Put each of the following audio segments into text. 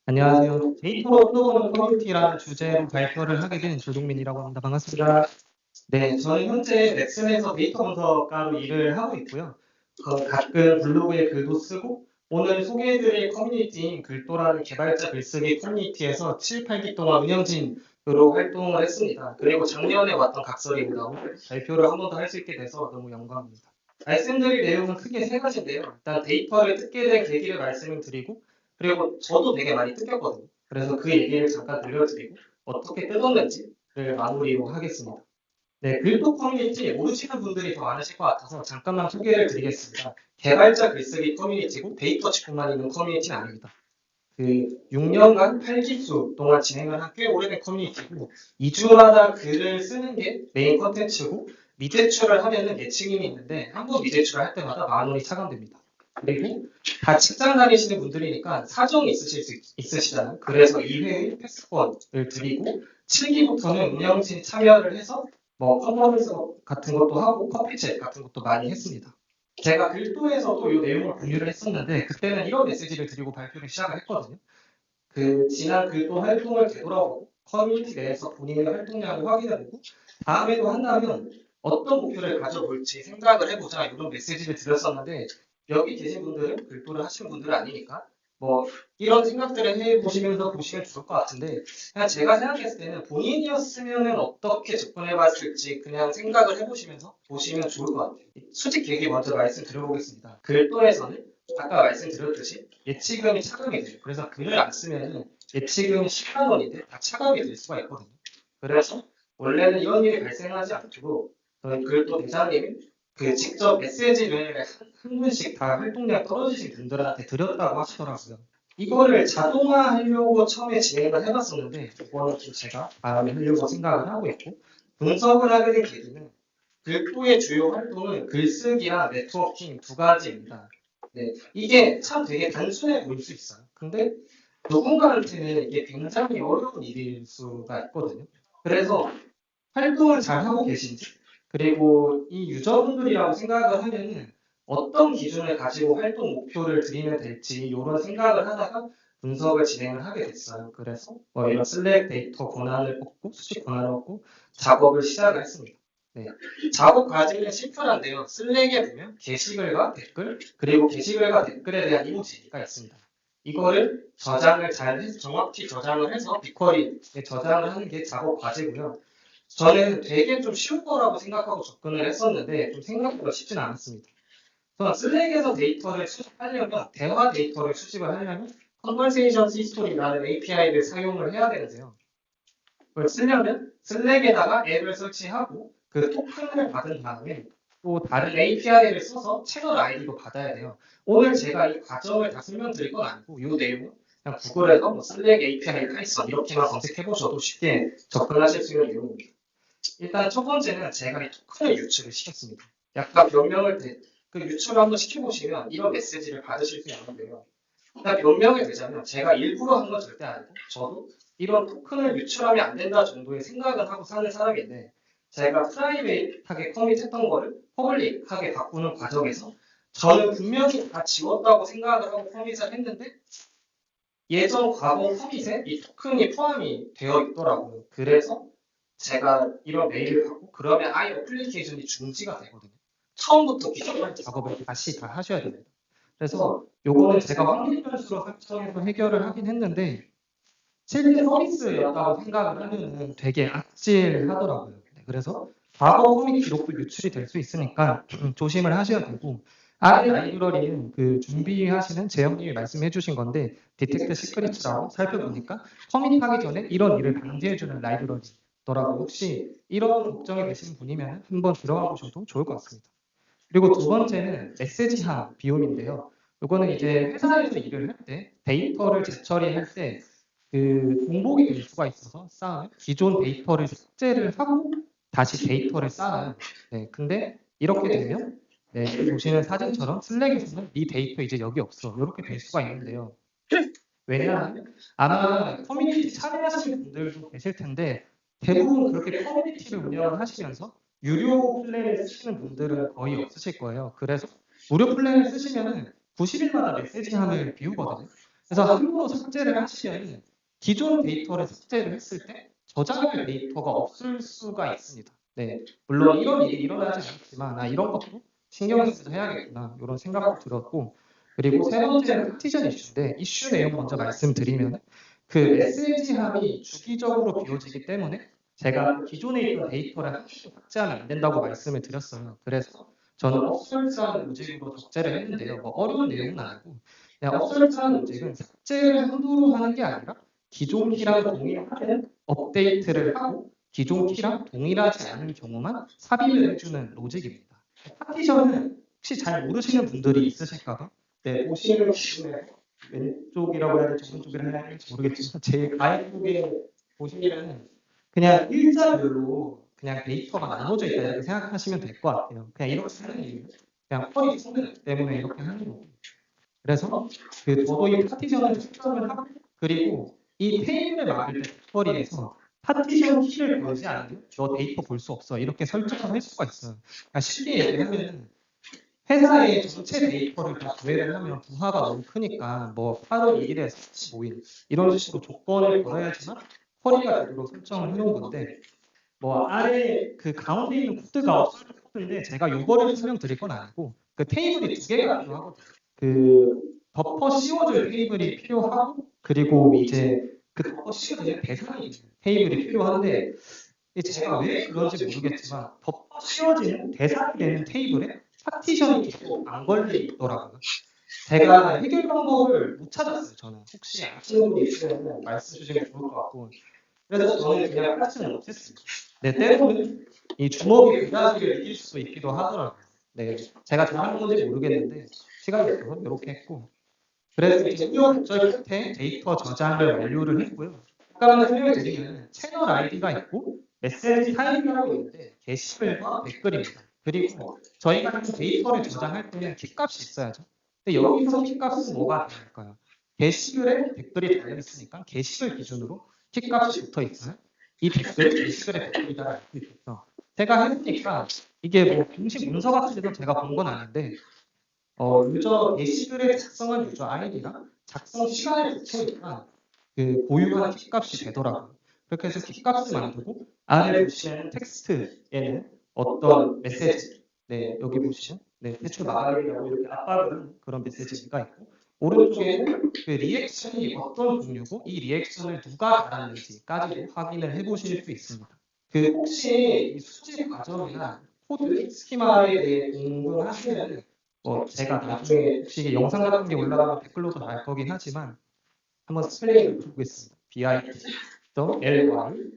안녕하세요. 데이터로 흘러보는 커뮤니티라는 주제로 발표를 하게 된 조동민이라고 합니다. 반갑습니다. 네, 저는 현재 넥슨에서 데이터 분석가로 일을 하고 있고요. 가끔 블로그에 글도 쓰고 오늘 소개해드릴 커뮤니티인 글도라는 개발자 글쓰기 커뮤니티에서 7, 8기 동안 운영진으로 활동을 했습니다. 그리고 작년에 왔던 각설이 오다고 발표를 한 번 더 할 수 있게 돼서 너무 영광입니다. 말씀드릴 내용은 크게 세 가지인데요. 일단 데이터를 뜯게 된 계기를 말씀을 드리고 그리고 저도 되게 많이 뜯겼거든요. 그래서 그 얘기를 잠깐 들려드리고 어떻게 뜯었는지를 마무리로 하겠습니다. 네, 글도 커뮤니티 모르시는 분들이 더 많으실 것 같아서 잠깐만 소개를 드리겠습니다. 개발자 글쓰기 커뮤니티고 데이터 치고만 있는 커뮤니티는 아닙니다. 6년간 8기수 동안 진행을 한 꽤 오래된 커뮤니티고 2주마다 글을 쓰는 게 메인 컨텐츠고 미제출을 하면은 예치금이 있는데 한 번 미제출을 할 때마다 10,000원이 차감됩니다. 그리고 다 직장 다니시는 분들이니까 사정이 있으실 수 있으시잖아요. 그래서 2회의 패스권을 드리고 7기부터는 운영진 참여를 해서 뭐 컨퍼런스 같은 것도 하고 커피챗 같은 것도 많이 했습니다. 제가 글도에서도 이 내용을 공유를 했었는데 그때는 이런 메시지를 드리고 발표를 시작을 했거든요. 지난 글도 활동을 되돌아보고 커뮤니티 내에서 본인의 활동량을 확인해보고 다음에도 한다면 어떤 목표를 가져볼지 생각을 해보자 이런 메시지를 드렸었는데 여기 계신 분들은 글도를 하시는 분들은 아니니까 뭐 이런 생각들을 해보시면서 보시면 좋을 것 같은데 그냥 제가 생각했을 때는 본인이었으면 어떻게 접근해봤을지 그냥 생각을 해보시면서 보시면 좋을 것 같아요. 수직 계기 먼저 말씀드려보겠습니다. 글도에서는 아까 말씀드렸듯이 예치금이 차감이 돼요. 그래서 글을 안 쓰면 예치금 10만 원인데 다 차감이 될 수가 있거든요. 그래서 원래는 이런 일이 발생하지 않도록 저희 글도 대장님이 직접 메시지를 한 분씩 다 활동량 떨어지신 분들한테 드렸다고 하시더라고요. 이거를 자동화하려고 처음에 진행을 해봤었는데 이거는 좀 제가 마음에 하려고 생각을 하고 있고 분석을 하게 된 계기는 글도의 주요 활동은 글쓰기랑 네트워킹 두 가지입니다. 네, 이게 참 되게 단순해 보일 수 있어요. 근데 누군가한테는 이게 굉장히 어려운 일일 수가 있거든요. 그래서 활동을 잘 하고 계신지, 그리고 이 유저분들이라고 생각을 하면은 어떤 기준을 가지고 활동 목표를 드리면 될지 이런 생각을 하다가 분석을 진행을 하게 됐어요. 그래서 뭐 이런 슬랙 데이터 권한을 얻고 수집 권한을 얻고 작업을 시작을 했습니다. 네. 작업 과정은 심플한데요. 슬랙에 보면 게시글과 댓글 그리고 게시글과 댓글에 대한 이모지가 있습니다. 이거를 저장을 잘 해서 정확히 저장을 해서 빅쿼리에 저장을 하는 게 작업 과제고요. 저는 되게 좀 쉬운 거라고 생각하고 접근을 했었는데 좀 생각보다 쉽진 않았습니다. 우선 슬랙에서 데이터를 수집하려면 대화 데이터를 수집을 하려면 컨버세이션 히스토리라는 API를 사용을 해야 되는데요. 그걸 쓰려면 슬랙에다가 앱을 설치하고 그 토큰을 받은 다음에 또 다른 API를 써서 채널 아이디도 받아야 돼요. 오늘 제가 이 과정을 다 설명드릴 건 아니고 이 내용은 그냥 구글에서 뭐 슬랙 API 파이썬 이렇게만 검색해 보셔도 쉽게 접근하실 수 있는 내용입니다. 일단 첫 번째는 제가 이 토큰을 유출을 시켰습니다. 약간 변명을 그 유출을 한번 시켜보시면 이런 메시지를 받으실 수 있는데요. 일단 변명을 드자면 제가 일부러 한 건 절대 아니고 저도 이런 토큰을 유출하면 안 된다 정도의 생각을 하고 사는 사람인데 제가 프라이빗하게 커밋했던 거를 퍼블릭하게 바꾸는 과정에서 저는 분명히 다 지웠다고 생각을 하고 커밋을 했는데 예전 과거 커밋에 이 토큰이 포함이 되어 있더라고요. 그래서 제가 이런 메일을 받고 그러면 아예 어플리케이션이 중지가 되거든요. 처음부터 기존 작업을 다시 다 하셔야 됩니다. 그래서 요거는 제가 확률 변수로 설정해서 해결을 하긴 했는데 실제 서비스였다고 생각을 하면은 되게 악질하더라고요. 그래서 과거 커밋 기록도 유출이 될 수 있으니까 조심을 하셔야 되고 아래 라이브러리는 준비하시는 재영님이 말씀해주신 건데 디텍트 시크릿이라고 살펴보니까 커밋하기 전에 이런 일을 방지해주는 라이브러리더라고요. 혹시 이런 걱정이 되시는 분이면 한번 들어가 보셔도 좋을 것 같습니다. 그리고 두 번째는 메시지함 비움인데요. 이거는 이제 회사에서 일을 할 때 데이터를 재처리할 때 공복이 될 수가 있어서 쌓은 기존 데이터를 삭제를 하고 다시 데이터를 쌓아요. 네, 근데 이렇게 되면 네, 보시는 사진처럼 슬랙에서는 이 데이터 이제 여기 없어 이렇게 될 수가 있는데요. 왜냐하면 아마 커뮤니티 참여하시는 분들도 계실 텐데 대부분 그렇게 커뮤니티를 운영을 하시면서 유료 플랜을 쓰시는 분들은 거의 없으실 거예요. 그래서 무료 플랜을 쓰시면 90일마다 메시지함을 비우거든요. 그래서 함부로 삭제를 하시면 기존 데이터를 삭제를 했을 때 저장할 데이터가 없을 수가 있습니다. 네, 물론 이런 일이 일어나지 않았지만 이런 것도 신경 써서 해야겠구나 이런 생각도 들었고, 그리고 세 번째는 파티션 이슈인데 이슈 내용 먼저 말씀드리면 그 메시지함이 주기적으로 비워지기 때문에 제가 기존에 있던 데이터를 함부로 삭제하면 안 된다고 말씀을 드렸어요. 그래서 저는 업솔트한 로직으로 적재를 했는데요. 뭐 어려운 내용은 아니고 그냥 업솔트한 로직은 삭제를 함부로 하는 게 아니라 기존 키랑 동일하게 업데이트를 하고 기존 키랑 동일하지 않은 경우만 삽입을 해주는 로직입니다. 파티션은 혹시 잘 모르시는 분들이 있으실까봐 네, 보시는 부분에 왼쪽이라고 해야 될지 오른쪽이라고 해야 될지 모르겠지만 제 가이드북에 보시면 그냥 일자별로 그냥 데이터가 나눠져 있다 이렇게 생각하시면 될 것 같아요. 그냥 이렇게 하는 이유 그냥 쿼리 성능 때문에 이렇게 하는 거고, 그래서 저도 이 파티션을 측정을 하고 그리고 이 테이블을 만들 때 쿼리에서 파티션 키를 걸지 않으면 너 데이터 볼 수 없어 이렇게 설정을 할 수가 있어요. 그러니까 쉽게 얘기하면 회사의 전체 데이터를 다 조회를 하면 부하가 너무 크니까 뭐 8월 2일에서 15일 이런 식으로 조건을 걸어야지만 쿼리가 되도록 설정을 해놓은 건데, 뭐 아래 그 가운데 있는 코드가 없어진 코드인데 제가 요거를 설명드릴 건 아니고 그 테이블이 두 개가 필요하거든요. 그 덮어 씌워줄 테이블이 필요하고 그리고 이제 그 덮어 씌워질 대상이 테이블이 필요한데 제가 왜 그런지 모르겠지만 덮어 씌워지는 대상이 되는 테이블에 파티션이 계속 안 걸려 있더라고요. 제가 해결 방법을 못 찾았어요. 저는 혹시 아시는 분이 있으면 말씀 주시면 좋을 것 같고, 그래서 저는 그냥 파티션을 못했습니다. 네, 때로는 이 주먹이 두 가지를 이길 수 있기도 하더라고요. 네, 제가 잘하는 건지 모르겠는데 시간이 없어서 이렇게 했고, 그래서 이제 우여곡절 끝에 데이터 저장을 완료를 했고요. 잠깐만 설명을 드리면 채널 아이디가 있고 메시지 타입이라고 있는데 게시글과 댓글입니다. 그리고 저희가 하는 데이터를 저장할 때는 키값이 있어야죠. 근데 여기서 키값은 뭐가 될까요? 게시글에 댓글이 달려 있으니까 게시글 기준으로 키값이 붙어 있어요. 이 댓글이 게시글에 댓글이다라고 알고 있겠죠. 제가 해보니까 이게 뭐 공식 문서 같은 데서 제가 본 건 아닌데 유저 게시글에 작성한 유저 아이디랑 작성 시간을 붙이니까 그 고유한 키값이 되더라고요. 그렇게 해서 키값을 만들고 아래 보시면 텍스트에는 어떤 메시지, 네 여기 보시면 네 대출 마감이라고 이렇게 압박을 하는 그런 메시지가 있고, 오른쪽에는 그 리액션이 어떤 종류고 이 리액션을 누가 달았는지까지도 확인을 해보실 수 있습니다. 그 혹시 이 수집 과정이나 코드 스키마에 대해 궁금하시면 제가 나중에 혹시 영상 같은 게 올라가면 댓글로도 달 거긴 하지만 한번 스펠링을 보겠습니다. bit.ly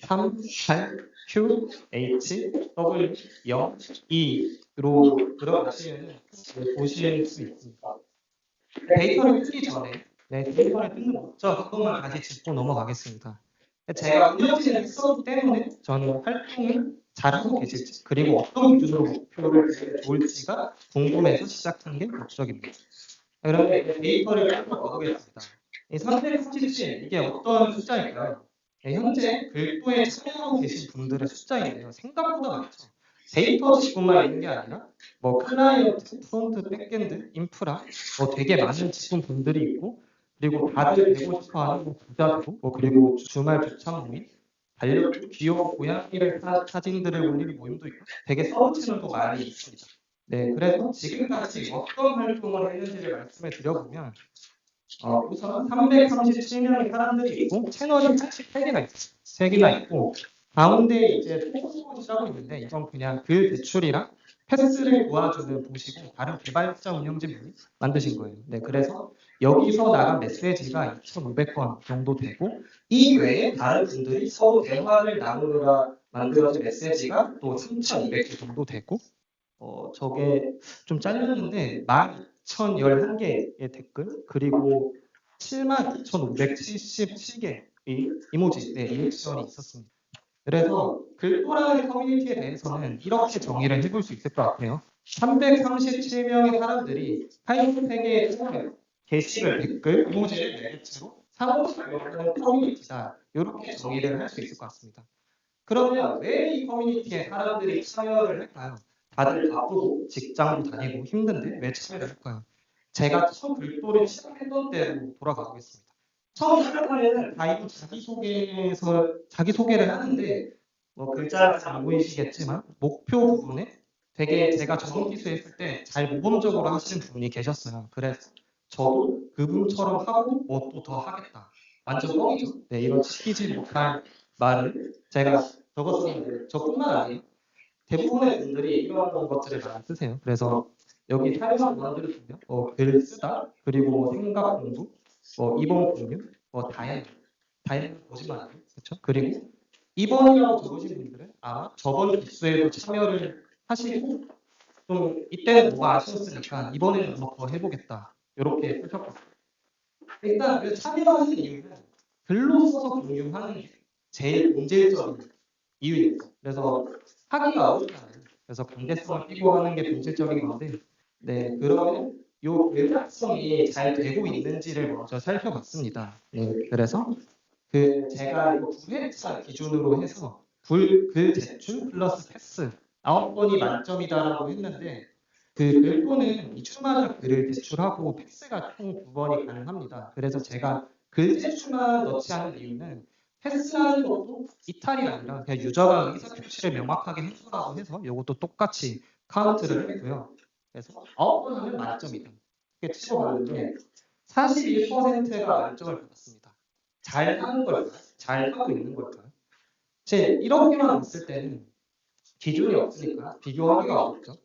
38QH0E 로 들어가시면 보실 수 있습니다. 데이터를 뜯기 전에 데이터를 뜯는 목적 한 번만 다시 짚고 넘어가겠습니다. 제가 운영진을 했었기 때문에 저는 활동을 잘하고 계실지 그리고 어떤 기준으로 목표를 좋을지가 궁금해서 시작한 게 목적입니다. 그러면 데이터를 풀어보겠습니다. 이 337 이게 어떤 숫자일까요? 현재 글도에 참여하고 계신 분들의 숫자인데요. 생각보다 많죠. 데이터 직군만 있는 게 아니라 뭐 클라이언트, 프론트, 백엔드, 인프라 되게 많은 직군 분들이 있고, 그리고 다들 되고 싶어하는 부자도 그리고 주말 부참 모임, 반려견 귀여운 고양이를 사진들을 올리는 모임도 있고 되게 서브 채널도 많이 있습니다. 네, 그래서 지금까지 어떤 활동을 했는지를 말씀을 드려보면 우선 337명의 사람들이 있고 채널이 88개나 있어요. 3개나 있고 가운데 이제 포스트잇이라고 있는데 이건 그냥 그 대출이랑 패스를 도와주는 보시고 다른 개발자 운영진분이 만드신 거예요. 네, 그래서 여기서 나간 메시지가 2,500건 정도 되고 이 외에 다른 분들이 서로 대화를 나누느라 만들어진 메시지가 또 3,200개 정도 되고 저게 좀 잘렸는데 12,011개의 댓글 그리고 72,577개의 이모지, 리액션이 있었습니다. 그래서 글도라는 커뮤니티에 대해서는 이렇게 정의를 해볼 수 있을 것 같아요. 337명의 사람들이 83개의 채널에 게시글, 댓글, 이모지를 매개체로 상호작용하는 커뮤니티다. 이렇게 정의를 할 수 있을 것 같습니다. 그러면 왜 이 커뮤니티에 사람들이 참여를 할까요? 다들 바쁘고 직장도 다니고 힘든데 왜 참여를 할까요? 제가 처음 글꼴을 시작했던 때로 돌아가보겠습니다. 처음 시작하면은 다 이분 자기소개를 하는데 뭐 글자가 잘 안 보이시겠지만 목표 부분에 되게 제가 적응 기수했을 때 잘 모범적으로 하시는 분이 계셨어요. 그래서 저도 그분처럼 하고 뭐 또 더 하겠다. 완전 뻥이죠. 네, 이런 시키지 못할 말을 제가 적었었는데 저뿐만 아니에요. 대부분의 분들이 이런 것들을 많이 쓰세요. 그래서 여기 사용한 문항들을 보면 글 쓰다, 그리고 뭐 생각 공부, 뭐 이번 공유, 뭐 다행 거짓말 아니에요. 그렇죠? 그리고 이번이라고 적으신 분들은 아마 저번 기수에도 참여를 하시고 좀 이때는 뭐가 아쉬웠으니까 이번에는 뭐 더 해보겠다. 이렇게 쓰셨거든요. 일단 그 참여하는 이유는 글로 써서 공유하는 게 제일 본질적인 이유입니다. 그래서 하기가 어렵잖아요. 그래서 강제성을 띠고 하는 게 본질적인 건데, 네, 그러면 요 외곽성이 잘 되고 있는지를 먼저 살펴봤습니다. 네, 그래서 제가 이거 9회차 기준으로 해서 글 제출 플러스 패스 9번이 만점이다라고 했는데 글도는 2주마다 글을 제출하고 패스가 총 2번이 가능합니다. 그래서 제가 글 제출만 넣지 않은 이유는 패스하는 것도 이탈이 아니라 그냥 유저가 의사 표시를 명확하게 해주라고 해서 이것도 똑같이 카운트를 했고요. 그래서 9번 하면 만점이다. 이렇게 치고봤는데 41%가 만점을 받았습니다. 잘 하는 걸까요? 잘 하고 있는 걸까요? 제 이렇게만 봤을 때는 기준이 없으니까 비교하기가 어렵죠.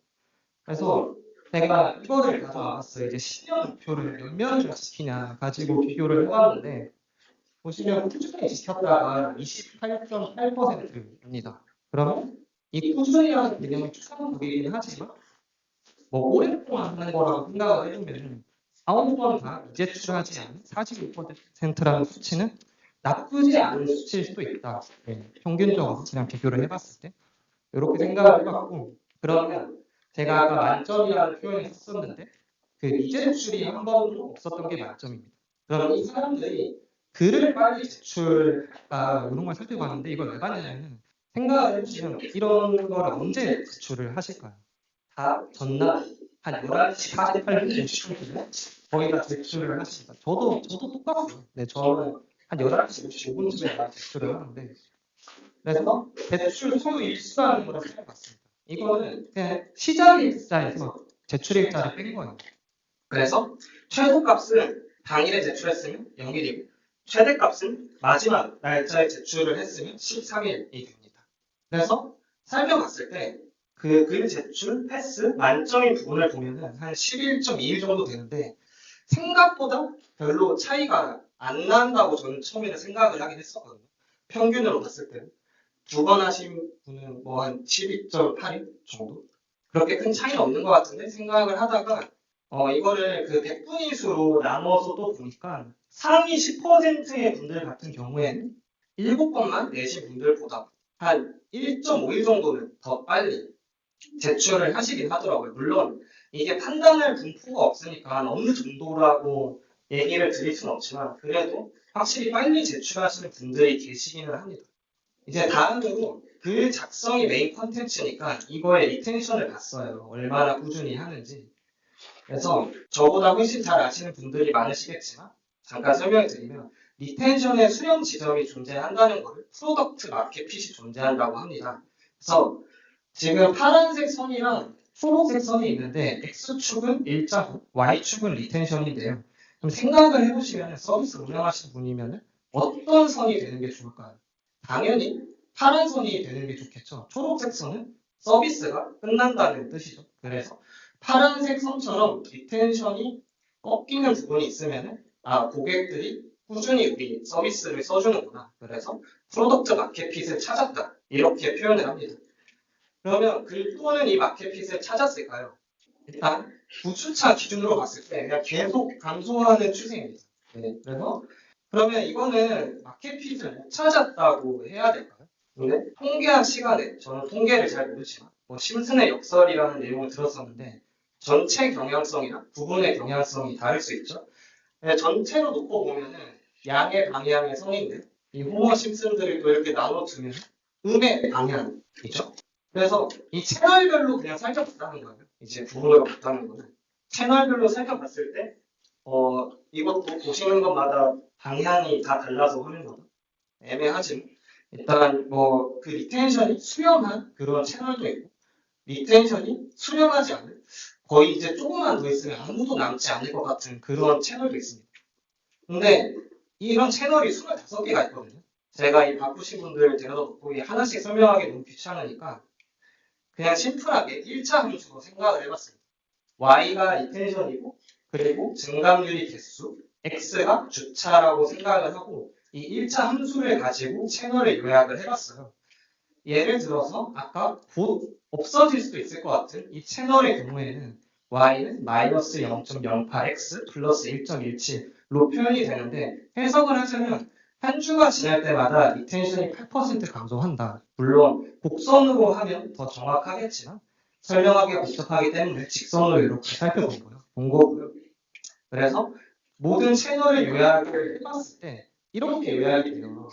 그래서 제가 이거를 가져와봤어요. 이제 10년 목표를 몇 년을 지키냐 가지고 비교를 해봤는데 보시면 꾸준히 지켰다가 28.8%입니다. 그러면 이 꾸준히라는 개념은 추상적이긴 하지만 뭐 오랫동안 하는 거라고 생각을 해보면 9번 다 미제출하지 않은 46%라는 수치는 나쁘지 않은 수치일 수도 있다. 네, 평균적으로 그냥 비교를 해봤을 때 이렇게 생각을 해봤고 그러면 제가 아까 만점이라는 표현을 썼었는데 그 미제출이 한 번도 없었던 게 만점입니다. 그럼 이 사람들이 글을 빨리 제출할까 이런 걸 살펴봤는데 이걸 왜 봤냐면 생각을 해보시면 이런 걸 언제 제출을 하실까요? 다 전날 한 11시 48분 제출을 거의 다 제출을 하십니다. 저도 똑같아요. 네, 저는 한 11시 55분쯤에 제출을 하는데 그래서 제출 소요 일수라는 걸 생각해봤습니다. 이거는 그냥 시작 일자에서 제출 일자를 뺀 거예요. 그래서 최소값은 당일에 제출했으면 0일이고 최대값은 마지막 날짜에 제출을 했으면 13일이 됩니다. 그래서 살펴봤을 때 그 글 제출 패스 만점인 부분을 보면은 한 11.2일 정도 되는데 생각보다 별로 차이가 안 난다고 저는 처음에는 생각을 하긴 했었거든요. 평균으로 봤을 때는. 2번 하신 분은 뭐 한 12.8일 정도? 그렇게 큰 차이는 없는 것 같은데 생각을 하다가 이거를 그 100분위 수로 나눠서 또 보니까 상위 10%의 분들 같은 경우에는 7번만 내신 분들보다 한 1.5일 정도는 더 빨리 제출을 하시긴 하더라고요. 물론 이게 판단할 분포가 없으니까 어느 정도라고 얘기를 드릴 수는 없지만 그래도 확실히 빨리 제출하시는 분들이 계시기는 합니다. 이제 다음으로 글 작성이 메인 컨텐츠니까 이거의 리텐션을 봤어요. 얼마나 꾸준히 하는지. 그래서 저보다 훨씬 잘 아시는 분들이 많으시겠지만 잠깐 설명을 드리면 리텐션의 수렴 지점이 존재한다는 것을 프로덕트 마켓핏이 존재한다고 합니다. 그래서 지금 파란색 선이랑 초록색 선이 있는데 X축은 일자고 Y축은 리텐션인데요. 좀 생각을 해보시면 서비스 운영하시는 분이면 어떤 선이 되는 게 좋을까요? 당연히 파란 선이 되는 게 좋겠죠. 초록색 선은 서비스가 끝난다는 뜻이죠. 그래서 파란색 선처럼 리텐션이 꺾이는 부분이 있으면 고객들이 꾸준히 우리 서비스를 써주는구나. 그래서 프로덕트 마켓핏을 찾았다. 이렇게 표현을 합니다. 그러면 글도는 이 마켓핏을 찾았을까요? 일단 9주차 기준으로 봤을 때 그냥 계속 감소하는 추세입니다. 네, 그래서 그러면 이거는 마켓핏을 못 찾았다고 해야 될까요? 근데 통계한 시간에 저는 통계를 잘 모르지만 심슨의 역설이라는 내용을 들었었는데 전체 경향성이랑 부분의 경향성이 다를 수 있죠. 전체로 놓고 보면은 양의 방향의 성인들 이 호모 심슨들을 또 이렇게 나눠두면 음의 방향이죠. 그래서 이 채널별로 그냥 살펴봤다는 거예요. 이제 부분으로 봤다는 거는 채널별로 살펴봤을 때 이것도 보시는 것마다 방향이 다 달라서 화면마다 애매하지만 일단 뭐 그 리텐션이 수렴한 그런 채널도 있고 리텐션이 수렴하지 않은 거의 이제 조금만 더 있으면 아무도 남지 않을 것 같은 그런 채널도 있습니다. 근데 이런 채널이 25개가 있거든요. 제가 이 바쁘신 분들 데려다 놓고 하나씩 설명하기 너무 귀찮으니까 그냥 심플하게 1차 함수로 생각을 해봤습니다. y가 리텐션이고 그리고 증감률이 개수, x가 주차라고 생각을 하고 이 1차 함수를 가지고 채널을 요약을 해봤어요. 예를 들어서 아까 곧 없어질 수도 있을 것 같은 이 채널의 경우에는 y는 마이너스 0.08x 플러스 1.17로 표현이 되는데 해석을 하자면 한 주가 지날 때마다 리텐션이 8% 감소한다. 물론 곡선으로 하면 더 정확하겠지만 설명하기 복잡하기 때문에 직선으로 이렇게 살펴본 거고요. 그래서 모든 채널의 요약을 해봤을 때 이렇게 요약이 돼요.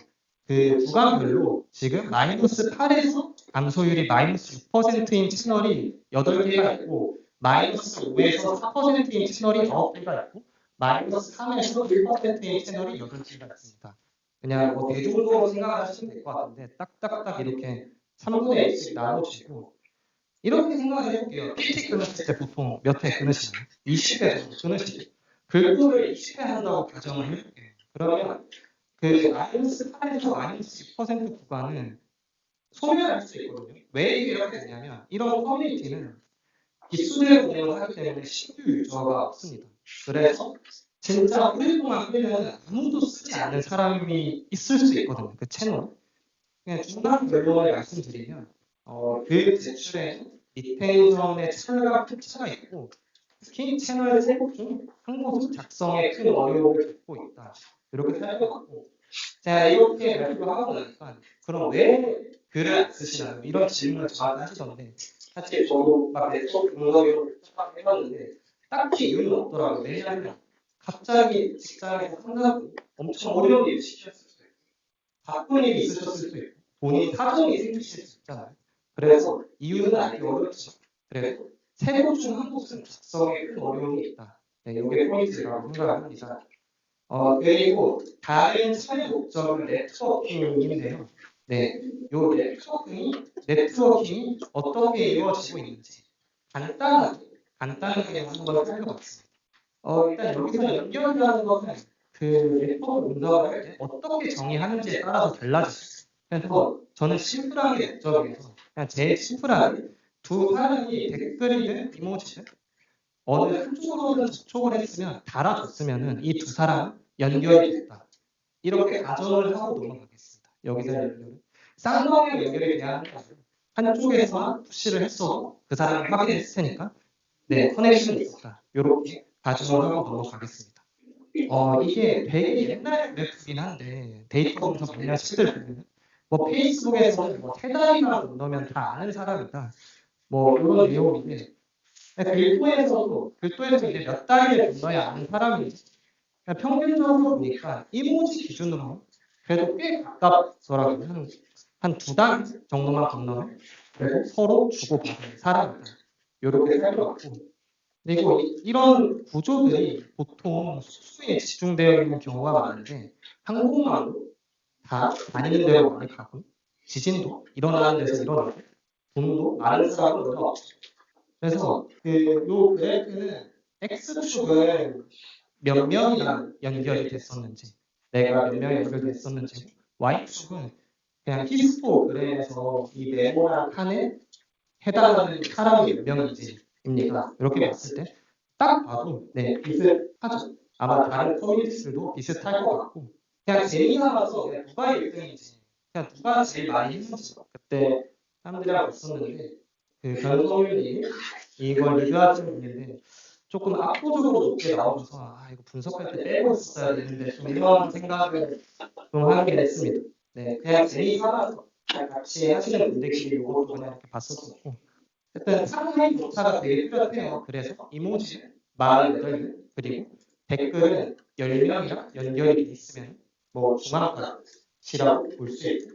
그 구간별로 지금 마이너스 8에서 감소율이 마이너스 6%인 채널이 8개가 있고 마이너스 5에서 4%인 채널이 9개가 있고 마이너스 3에서 1%인 채널이 8개가 있습니다. 그냥 뭐 대중적으로 생각하시면 될 것 같은데 딱딱딱 이렇게 3분의 1씩 나눠주시고 이렇게 생각을 해볼게요. PT 끊으실 때 보통 몇 회 끊으시나요? 20회 끊으시죠. 글꼴을 20회 한다고 가정을 해볼게요. 그러면 그 마이너스 8에서 마이너스 10% 구간은 소멸할 수 있거든요. 왜 이게 이렇게 되냐면 이런 커뮤니티는 기술을 운영하기 때문에 신규 유저가 없습니다. 그래서 진짜 오랫동안 하면 아무도 쓰지 않는 사람이 있을 수 있거든요. 그 채널. 그냥 중간 결론을 말씀드리면 그 제출에 리텐션의 차이가 큰 차가 있고 특히 채널 3곳 중 한 곳은 작성에 큰 어려움을 겪고 있다. 이렇게 살펴봤고 제가 이렇게 발표를 하고 나니까 그럼 왜 글을 안 쓰시나요? 이런 질문을 저한테 하시던데 사실 저도 막 네트워크 분석으로 해봤는데 딱히 이유는 없더라고요. 왜냐하면 갑자기 직장에서 한다고 엄청 어려운 일을 시켰을 수도 있고 바쁜 일이 있으셨을 수도 있고 본인 사정이 생기실 수 있잖아요. 그래서 이유는 알기 어렵죠. 그래서 세 곳 중 한 곳은 작성에 큰 어려움이 있다. 네, 이게 포인트라고 생각을 합니다. 그리고 다른 참여 목적은 네트워킹인데요. 네, 요 네트워킹이 어떻게 이루어지고 있는지 간단하게 한번 살펴봤습니다. 일단 여기서 연결이라는 것은 그 네트워크 분석을 할 때 어떻게 정의하는지에 따라서 달라져요. 그래서 저는 심플하게 목적에서 그냥 제일 심플하게 두 사람이 댓글이든 이모지든 어느 한쪽으로는 접촉을 했으면 달아줬으면 이 두 사람 연결이 됐다. 이렇게 가정을 하고 넘어가겠습니다. 여기서 연결은 쌍방향 연결이 돼야 하는 게 아니라 한쪽에서만 푸시를 했어도 그 사람이 확인했을 테니까 네, 커넥션이 있었다. 이렇게 가정을 하고 넘어가겠습니다. 이게 되게 옛날 그래프긴 한데 데이터 분석 몇년 책들 보면 뭐 페이스북에서는 뭐 테다리만 넣으면 다 아는 사람이다. 뭐 이런 내용인데 글도에서 이제 몇 다리를 건너야 아는 사람인지 평균적으로 보니까 이모지 기준으로 그래도 꽤 가깝더라고요. 한 두 달 정도만 건너면 그래도 서로 주고받는 사람이다. 이렇게 살펴봤고 그리고 이런 구조들이 보통 수에 집중되어 있는 경우가 많은데 항공망도 다 다니는 대로 많이 가고 지진도 일어나는 데서 일어나고 돈도 많은 사람은 별로 없죠. 그래서 요 그래프는 X축은 몇 명이나 연결이 됐었는지 내가 몇 명이 연결됐었는지 Y축은 그냥 히스토그램에서 이 네모난 칸에 해당하는 사람이 몇 명인지입니다. 이렇게 봤을 때 딱 봐도 네 비슷하죠. 아마 다른 커뮤니티들도 비슷할 것 같고 그냥 재미삼아서 그냥 누가 1등인지 그냥 누가 제일 많이 했는지 그때 사람들이랑 봤었는데 그 변성윤이 이걸 리뷰하시는 분인데 조금 압도적으로 높게 나오셔서 이거 분석할 때 빼고 있었어야 되는데 좀 이런 생각을 좀 하긴 했습니다. 네, 그냥 재미삼아서 같이 하시는 분들끼리 이것도 그냥 이렇게 봤었고 일단 상하이 조사가 되게 뚜렷해요. 그래서 이모지 48개 그리고 댓글은 10명이랑 연결이 돼 있으면 뭐 중앙값이라고 볼 수 있고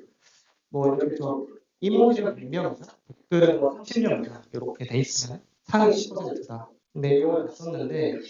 뭐 이렇게 좀 이모지가 100명이다 댓글은 뭐 30명이다 이렇게 돼 있으면 상위 10%다 내용을 봤었는데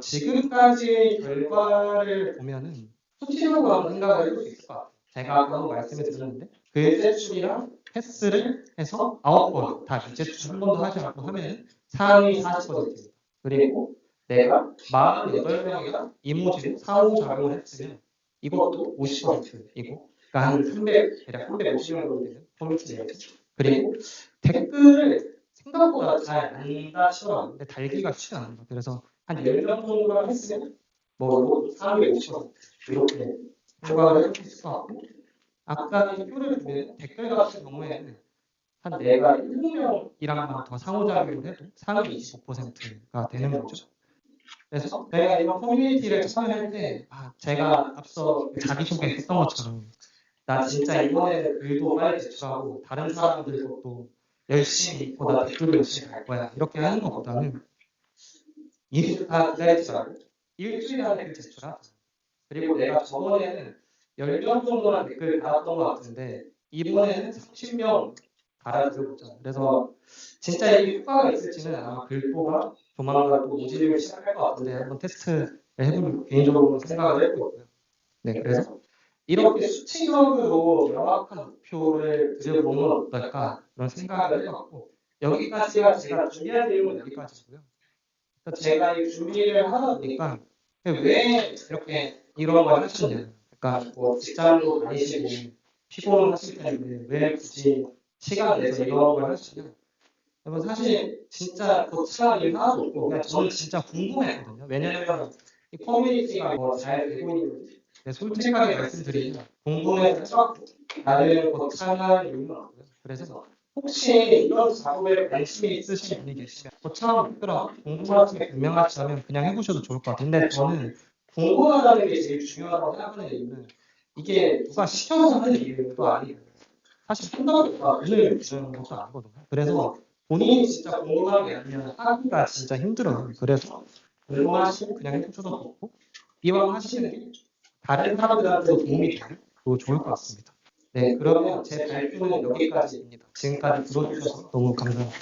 지금까지의 결과를 보면은 수치적으로 한번 생각을 해볼 수 있을 것 같아요. 제가 아까 한번 말씀을 드렸는데 글제출이랑 패스를 해서 9번 다 미제출 한 번도 하지 않고 하면 상위 40%입니다. 그리고 내가 48명이랑 이모지로 상호작용을 했으면 이것도 50%이고 그러니까 한 300, 대략 350명 정도 되는 커뮤니티 내에서 그리고 댓글을 생각보다 잘 안 다치더라고요. 근데 달기가 쉽지 않아요. 그래서 한 10명 정도만 했으면 뭐 이것도 450% 이렇게 생각을 해볼 수 있을 것 같고 아까 이 표를 보면 댓글 같은 경우에는 한 내가 7명이랑만 더 상호작용을 해도 상위 25%가 되는 거죠. 그래서 내가 이런 커뮤니티를 참여할 때 제가 앞서 자기소개 했던 것처럼 나 진짜 이번에는 글도 빨리 제출하고 다른 사람들 것도 열심히 읽고 나 댓글도 열심히 달 거야 이렇게 하는 것보다는 일을 다 기다리지 말고 일주일 안에 글 제출하자. 그리고 내가 저번에는 10명 정도만 댓글 달았던 것 같은데 이번에는 30명 달아드려보자. 그래서 진짜 이 효과가 있을지는 아마 글보가 조만간 또 모집을 시작할 것 같은데 한번 테스트를 해볼 개인적으로 생각을 해보고 있고요. 네, 그래서 이렇게 수치적으로 명확한 목표를 들여보면 어떨까 그런 생각을 해봤고 여기까지가 제가 준비한 내용은 여기까지고요. 그래서 제가 이 준비를 하다 보니까 왜 이렇게 이런 걸 하시냐 그러니까 뭐 직장도 다니시고 피곤하실 텐데 왜 굳이 시간 내서 이런 걸 하시냐 여러분 사실 진짜 거창한 일 하나도 없고 그냥 저는 진짜 궁금했거든요. 왜냐면 이 커뮤니티가 뭐 잘 되고 있는지 솔직하게 말씀드리면 궁금해서 해봤고 나는 거창한 이유는 없고요. 그래서 혹시 이런 작업에 관심이 있으신 분이 계시면 거창한 것들하고 궁금하신 게 분명하시다면 그냥 해보셔도 좋을 것 같아요. 근데 저는 궁금하다는 게 제일 중요하다고 생각하는 이유는 이게 누가 시켜서 하는 일도 아니고 사실 생각보다 오늘 주는 것도 아니거든요. 그래서 본인이 진짜 궁금한 게 아니면 하기가 진짜 힘들어요. 그래서 궁금하시고 그냥 해보셔도 좋고 이왕 하시는 게 다른 사람들한테도 도움이 되고 좋을 것 같습니다. 네, 그러면 제 발표는 여기까지입니다. 지금까지 들어주셔서 너무 감사합니다.